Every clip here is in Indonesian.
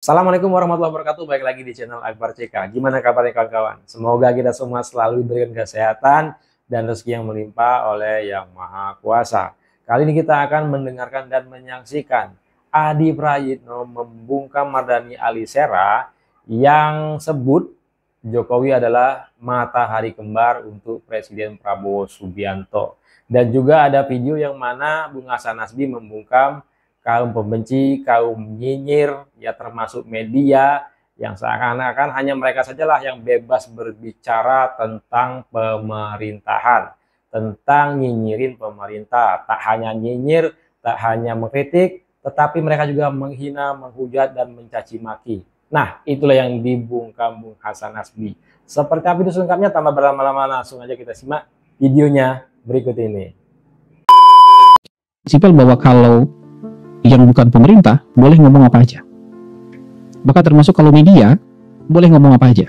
Assalamualaikum warahmatullahi wabarakatuh. Baik lagi di channel Akbar CK. Gimana kabarnya kawan-kawan? Semoga kita semua selalu diberikan kesehatan dan rezeki yang melimpah oleh Yang Maha Kuasa. Kali ini kita akan mendengarkan dan menyaksikan Adi Prayitno membungkam Mardhani Alisera yang sebut Jokowi adalah matahari kembar untuk Presiden Prabowo Subianto. Dan juga ada video yang mana Bung Hasan Nasbi membungkam kaum pembenci, kaum nyinyir, ya termasuk media yang seakan-akan hanya mereka sajalah yang bebas berbicara tentang pemerintahan, tentang nyinyirin pemerintah. Tak hanya nyinyir, tak hanya mengkritik, tetapi mereka juga menghina, menghujat, dan mencaci maki. Nah, itulah yang dibungkam Bung Hasan Nasbi. Seperti apa itu selengkapnya, tanpa berlama-lama langsung aja kita simak videonya berikut ini. Prinsipal bahwa kalau yang bukan pemerintah boleh ngomong apa aja. Bahkan termasuk kalau media boleh ngomong apa aja.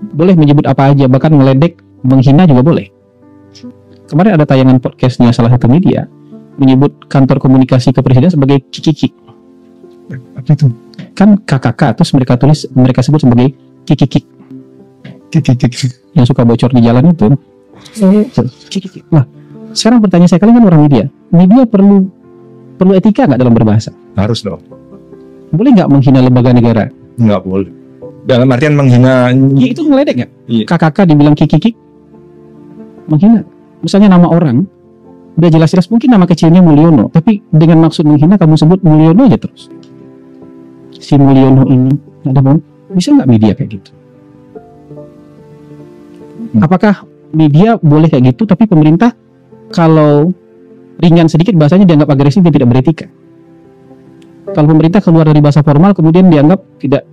Boleh menyebut apa aja, bahkan ngeledek, menghina juga boleh. Kemarin ada tayangan podcastnya salah satu media menyebut kantor komunikasi kepresiden sebagai kikiki. Apa itu? Kan KKK, terus mereka sebut sebagai kikiki. Yang suka bocor di jalan itu. Kikiki. Nah, sekarang pertanyaan saya, kalian kan orang media. Media perlu etika nggak dalam berbahasa? Harus dong. Boleh nggak menghina lembaga negara? Nggak boleh. Dalam artian menghina. Ya itu ngeledek nggak? Iya. KKK dibilang kikiki, menghina. Misalnya nama orang, udah jelas-jelas mungkin nama kecilnya Mulyono, tapi dengan maksud menghina kamu sebut Mulyono aja terus. Si Mulyono ini, ada mau? Bisa nggak media kayak gitu? Apakah media boleh kayak gitu, tapi pemerintah kalau ringan sedikit bahasanya dianggap agresif dan tidak beretika? Kalau pemerintah keluar dari bahasa formal kemudian dianggap tidak.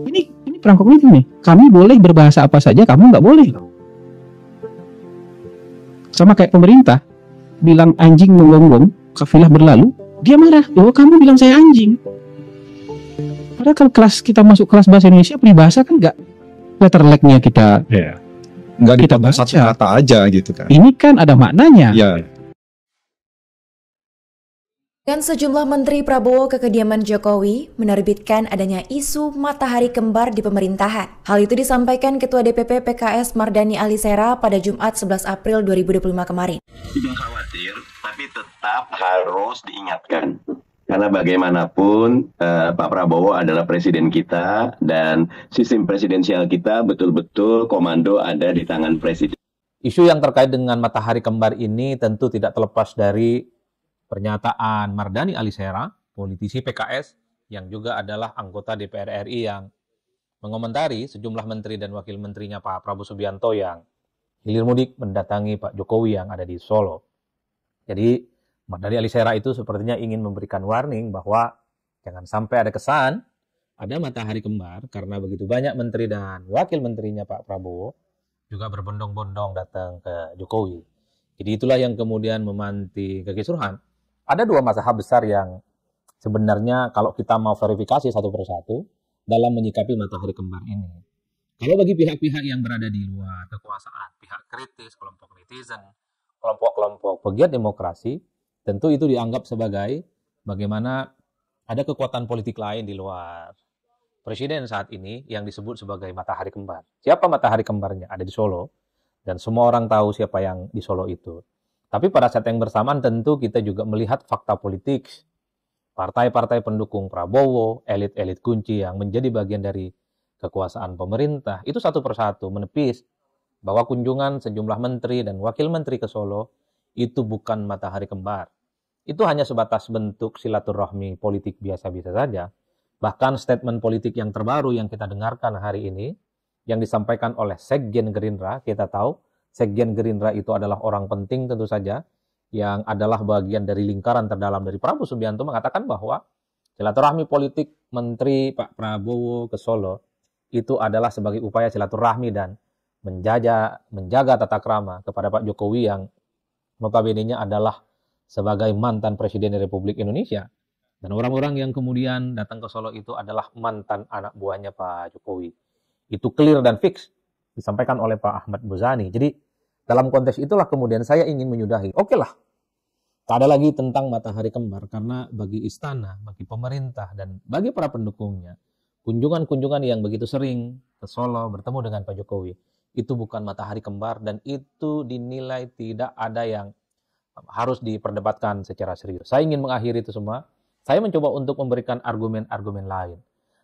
Ini perang kognitif nih. Kami boleh berbahasa apa saja, kamu nggak boleh loh. Sama kayak pemerintah bilang anjing menggonggong, kafilah berlalu, dia marah. Oh, kamu bilang saya anjing. Padahal kalau kita masuk kelas bahasa Indonesia, peribahasa kan nggak letterleknya kita. Ya. Nggak kita dipotong satu kata aja gitu kan. Ini kan ada maknanya. Ya. Dan sejumlah menteri Prabowo ke kediaman Jokowi menerbitkan adanya isu matahari kembar di pemerintahan. Hal itu disampaikan Ketua DPP PKS Mardhani Alisera pada Jumat 11 April 2025 kemarin. Tidak khawatir, tapi tetap harus diingatkan. Karena bagaimanapun Pak Prabowo adalah presiden kita dan sistem presidensial kita betul-betul komando ada di tangan presiden. Isu yang terkait dengan matahari kembar ini tentu tidak terlepas dari pernyataan Mardhani Alisera, politisi PKS yang juga adalah anggota DPR RI yang mengomentari sejumlah menteri dan wakil menterinya Pak Prabowo Subianto yang hilir mudik mendatangi Pak Jokowi yang ada di Solo. Jadi Mardhani Alisera itu sepertinya ingin memberikan warning bahwa jangan sampai ada kesan ada matahari kembar karena begitu banyak menteri dan wakil menterinya Pak Prabowo juga berbondong-bondong datang ke Jokowi. Jadi itulah yang kemudian memanti kekisruhan. Ada dua masalah besar yang sebenarnya kalau kita mau verifikasi satu persatu dalam menyikapi matahari kembar ini. Kalau bagi pihak-pihak yang berada di luar kekuasaan, pihak kritis, kelompok netizen, kelompok-kelompok pegiat demokrasi, tentu itu dianggap sebagai bagaimana ada kekuatan politik lain di luar presiden saat ini yang disebut sebagai matahari kembar. Siapa matahari kembarnya? Ada di Solo. Dan semua orang tahu siapa yang di Solo itu. Tapi pada saat yang bersamaan tentu kita juga melihat fakta politik. Partai-partai pendukung Prabowo, elit-elit kunci yang menjadi bagian dari kekuasaan pemerintah. Itu satu persatu menepis bahwa kunjungan sejumlah menteri dan wakil menteri ke Solo itu bukan matahari kembar. Itu hanya sebatas bentuk silaturahmi politik biasa-biasa saja. Bahkan statement politik yang terbaru yang kita dengarkan hari ini, yang disampaikan oleh Sekjen Gerindra, kita tahu Sekjen Gerindra itu adalah orang penting tentu saja, yang adalah bagian dari lingkaran terdalam dari Prabowo Subianto, mengatakan bahwa silaturahmi politik Menteri Pak Prabowo ke Solo itu adalah sebagai upaya silaturahmi dan menjaga tata krama kepada Pak Jokowi yang notabene-nya adalah sebagai mantan Presiden Republik Indonesia. Dan orang-orang yang kemudian datang ke Solo itu adalah mantan anak buahnya Pak Jokowi. Itu clear dan fix disampaikan oleh Pak Ahmad Muzani. Jadi dalam konteks itulah kemudian saya ingin menyudahi. Oke lah, Tak ada lagi tentang matahari kembar, karena bagi istana, bagi pemerintah, dan bagi para pendukungnya, kunjungan-kunjungan yang begitu sering ke Solo bertemu dengan Pak Jokowi, itu bukan matahari kembar, dan itu dinilai tidak ada yang harus diperdebatkan secara serius. Saya ingin mengakhiri itu semua. Saya mencoba untuk memberikan argumen-argumen lain.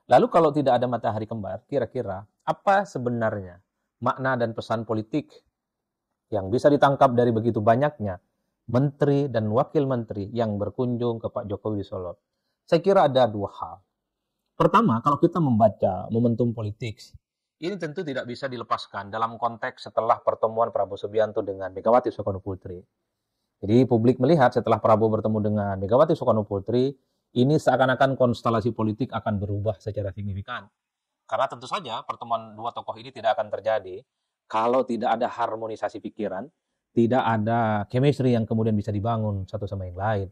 Lalu kalau tidak ada matahari kembar, kira-kira apa sebenarnya makna dan pesan politik yang bisa ditangkap dari begitu banyaknya menteri dan wakil menteri yang berkunjung ke Pak Jokowi di Solo? Saya kira ada dua hal. Pertama, kalau kita membaca momentum politik, ini tentu tidak bisa dilepaskan dalam konteks setelah pertemuan Prabowo Subianto dengan Megawati Soekarno Putri. Jadi publik melihat setelah Prabowo bertemu dengan Megawati Soekarno Putri, ini seakan-akan konstelasi politik akan berubah secara signifikan. Karena tentu saja pertemuan dua tokoh ini tidak akan terjadi kalau tidak ada harmonisasi pikiran, tidak ada chemistry yang kemudian bisa dibangun satu sama yang lain.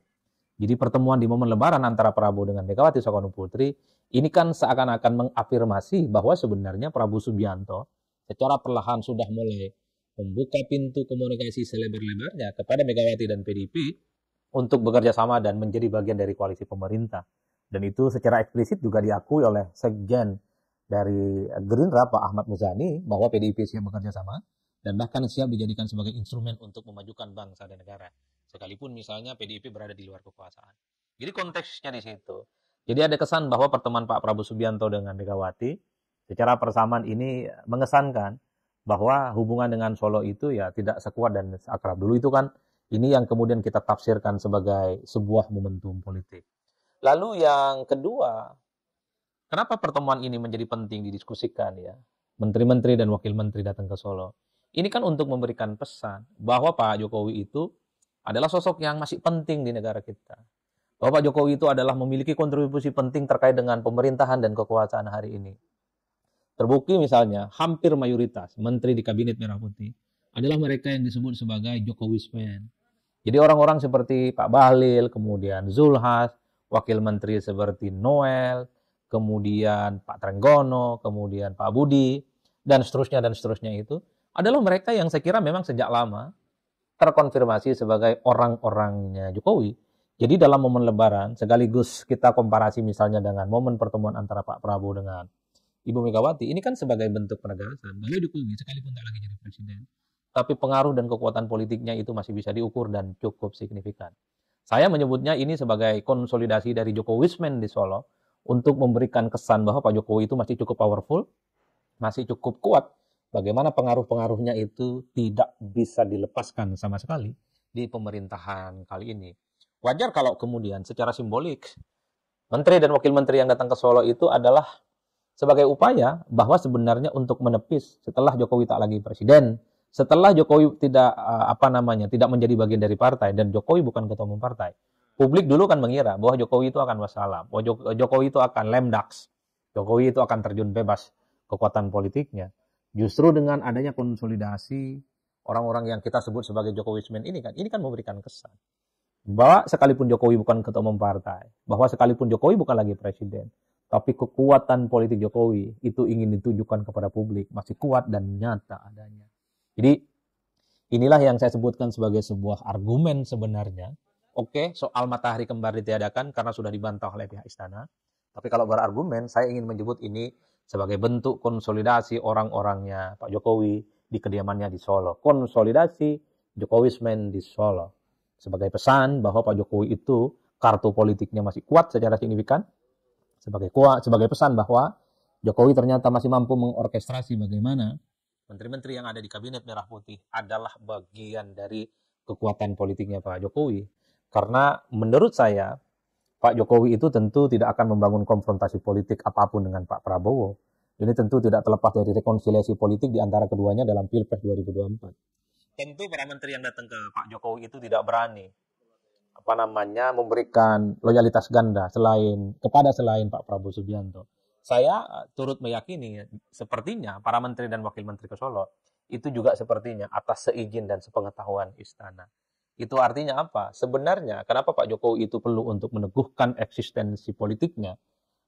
Jadi pertemuan di momen lebaran antara Prabowo dengan Megawati Soekarno Putri, ini kan seakan-akan mengafirmasi bahwa sebenarnya Prabowo Subianto secara perlahan sudah mulai membuka pintu komunikasi selebar-lebarnya kepada Megawati dan PDIP untuk bekerja sama dan menjadi bagian dari koalisi pemerintah. Dan itu secara eksplisit juga diakui oleh Sekjen dari Gerindra, Pak Ahmad Muzani, bahwa PDIP siap bekerja sama dan bahkan siap dijadikan sebagai instrumen untuk memajukan bangsa dan negara. Sekalipun misalnya PDIP berada di luar kekuasaan. Jadi konteksnya di situ. Jadi ada kesan bahwa pertemuan Pak Prabowo Subianto dengan Megawati secara persamaan ini mengesankan bahwa hubungan dengan Solo itu ya tidak sekuat dan seakrab dulu. Itu kan ini yang kemudian kita tafsirkan sebagai sebuah momentum politik. Lalu yang kedua, kenapa pertemuan ini menjadi penting didiskusikan ya? Menteri-menteri dan wakil menteri datang ke Solo. Ini kan untuk memberikan pesan bahwa Pak Jokowi itu adalah sosok yang masih penting di negara kita. Bahwa Pak Jokowi itu adalah memiliki kontribusi penting terkait dengan pemerintahan dan kekuasaan hari ini. Terbukti misalnya, hampir mayoritas menteri di Kabinet Merah Putih adalah mereka yang disebut sebagai Jokowismen. Jadi orang-orang seperti Pak Bahlil, kemudian Zulhas, wakil menteri seperti Noel, kemudian Pak Trenggono, kemudian Pak Budi, dan seterusnya itu adalah mereka yang saya kira memang sejak lama terkonfirmasi sebagai orang-orangnya Jokowi. Jadi dalam momen Lebaran, sekaligus kita komparasi misalnya dengan momen pertemuan antara Pak Prabowo dengan Ibu Megawati, ini kan sebagai bentuk penegasan bahwa Jokowi sekalipun tak lagi jadi presiden, tapi pengaruh dan kekuatan politiknya itu masih bisa diukur dan cukup signifikan. Saya menyebutnya ini sebagai konsolidasi dari Jokowismen di Solo untuk memberikan kesan bahwa Pak Jokowi itu masih cukup powerful, masih cukup kuat. Bagaimana pengaruh-pengaruhnya itu tidak bisa dilepaskan sama sekali di pemerintahan kali ini. Wajar kalau kemudian secara simbolik menteri dan wakil menteri yang datang ke Solo itu adalah sebagai upaya bahwa sebenarnya untuk menepis setelah Jokowi tak lagi presiden, setelah Jokowi tidak tidak menjadi bagian dari partai dan Jokowi bukan ketua umum partai. Publik dulu kan mengira bahwa Jokowi itu akan wassalam, bahwa Jokowi itu akan lemdaks, Jokowi itu akan terjun bebas kekuatan politiknya. Justru dengan adanya konsolidasi orang-orang yang kita sebut sebagai Jokowismen ini kan memberikan kesan bahwa sekalipun Jokowi bukan ketua umum partai, bahwa sekalipun Jokowi bukan lagi presiden, tapi kekuatan politik Jokowi itu ingin ditunjukkan kepada publik masih kuat dan nyata adanya. Jadi inilah yang saya sebutkan sebagai sebuah argumen sebenarnya. Oke, soal matahari kembar ditiadakan karena sudah dibantah oleh pihak istana. Tapi kalau berargumen, saya ingin menyebut ini sebagai bentuk konsolidasi orang-orangnya Pak Jokowi di kediamannya di Solo. Konsolidasi Jokowismen di Solo. Sebagai pesan bahwa Pak Jokowi itu kartu politiknya masih kuat secara signifikan. Sebagai pesan bahwa Jokowi ternyata masih mampu mengorkestrasi bagaimana menteri-menteri yang ada di Kabinet Merah Putih adalah bagian dari kekuatan politiknya Pak Jokowi. Karena menurut saya, Pak Jokowi itu tentu tidak akan membangun konfrontasi politik apapun dengan Pak Prabowo. Ini tentu tidak terlepas dari rekonsiliasi politik di antara keduanya dalam Pilpres 2024. Tentu para menteri yang datang ke Pak Jokowi itu tidak berani memberikan loyalitas ganda selain Pak Prabowo Subianto. Saya turut meyakini sepertinya para menteri dan wakil menteri ke Solo itu juga sepertinya atas seizin dan sepengetahuan istana. Itu artinya apa? Sebenarnya kenapa Pak Jokowi itu perlu untuk meneguhkan eksistensi politiknya,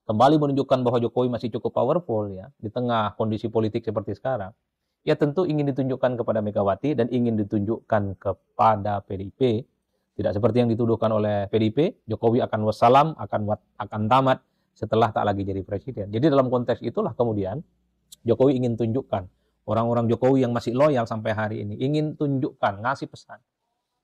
kembali menunjukkan bahwa Jokowi masih cukup powerful ya di tengah kondisi politik seperti sekarang. Ya tentu ingin ditunjukkan kepada Megawati dan ingin ditunjukkan kepada PDIP. Tidak seperti yang dituduhkan oleh PDIP, Jokowi akan wassalam, akan tamat setelah tak lagi jadi presiden. Jadi dalam konteks itulah kemudian Jokowi ingin tunjukkan, orang-orang Jokowi yang masih loyal sampai hari ini, ingin tunjukkan, ngasih pesan,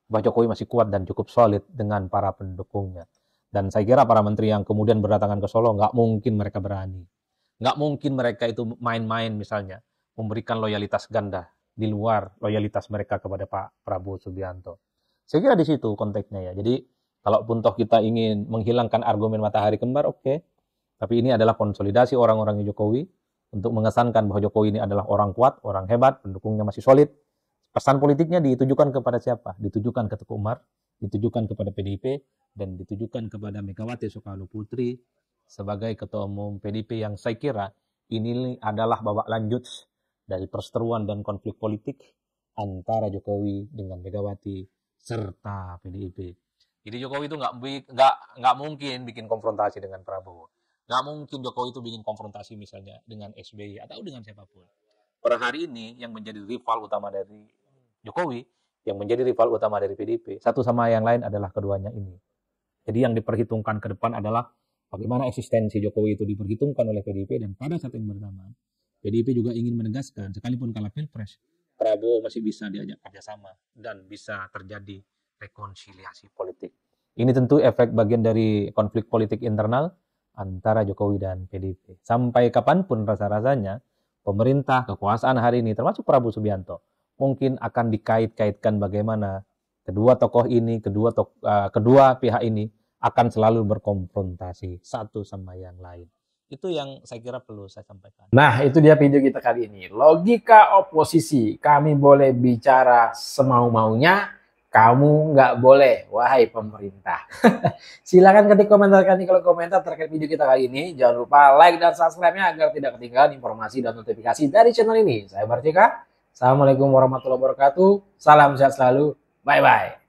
bahwa Jokowi masih kuat dan cukup solid dengan para pendukungnya. Dan saya kira para menteri yang kemudian berdatangan ke Solo, nggak mungkin mereka berani. Nggak mungkin mereka itu main-main misalnya, memberikan loyalitas ganda di luar loyalitas mereka kepada Pak Prabowo Subianto. Saya kira di situ konteksnya ya. Jadi kalaupun toh kita ingin menghilangkan argumen matahari kembar, oke. Tapi ini adalah konsolidasi orang-orang Jokowi untuk mengesankan bahwa Jokowi ini adalah orang kuat, orang hebat, pendukungnya masih solid. Pesan politiknya ditujukan kepada siapa? Ditujukan ke Teguh Umar, ditujukan kepada PDIP, dan ditujukan kepada Megawati Soekarno Putri sebagai ketua umum PDIP yang saya kira ini adalah babak lanjut dari perseteruan dan konflik politik antara Jokowi dengan Megawati serta PDIP. Jadi Jokowi itu nggak mungkin bikin konfrontasi dengan Prabowo. Nggak mungkin Jokowi itu bikin konfrontasi misalnya dengan SBY atau dengan siapapun. Per hari ini yang menjadi rival utama dari Jokowi, yang menjadi rival utama dari PDIP, satu sama yang lain adalah keduanya ini. Jadi yang diperhitungkan ke depan adalah bagaimana eksistensi Jokowi itu diperhitungkan oleh PDIP, dan pada saat yang bersamaan PDIP juga ingin menegaskan sekalipun kalah Pilpres, Prabowo masih bisa diajak kerjasama dan bisa terjadi rekonsiliasi politik. Ini tentu efek bagian dari konflik politik internal antara Jokowi dan PDIP. Sampai kapanpun rasa-rasanya pemerintah, kekuasaan hari ini, termasuk Prabowo Subianto, mungkin akan dikait-kaitkan bagaimana kedua tokoh ini, kedua pihak ini akan selalu berkonfrontasi satu sama yang lain. Itu yang saya kira perlu saya sampaikan. Nah, itu dia video kita kali ini. Logika oposisi. Kami boleh bicara semau-maunya, kamu nggak boleh, wahai pemerintah. Silakan ketik komentar di kolom komentar terkait video kita kali ini. Jangan lupa like dan subscribe-nya agar tidak ketinggalan informasi dan notifikasi dari channel ini. Saya Barcika. Assalamualaikum warahmatullahi wabarakatuh. Salam sehat selalu. Bye-bye.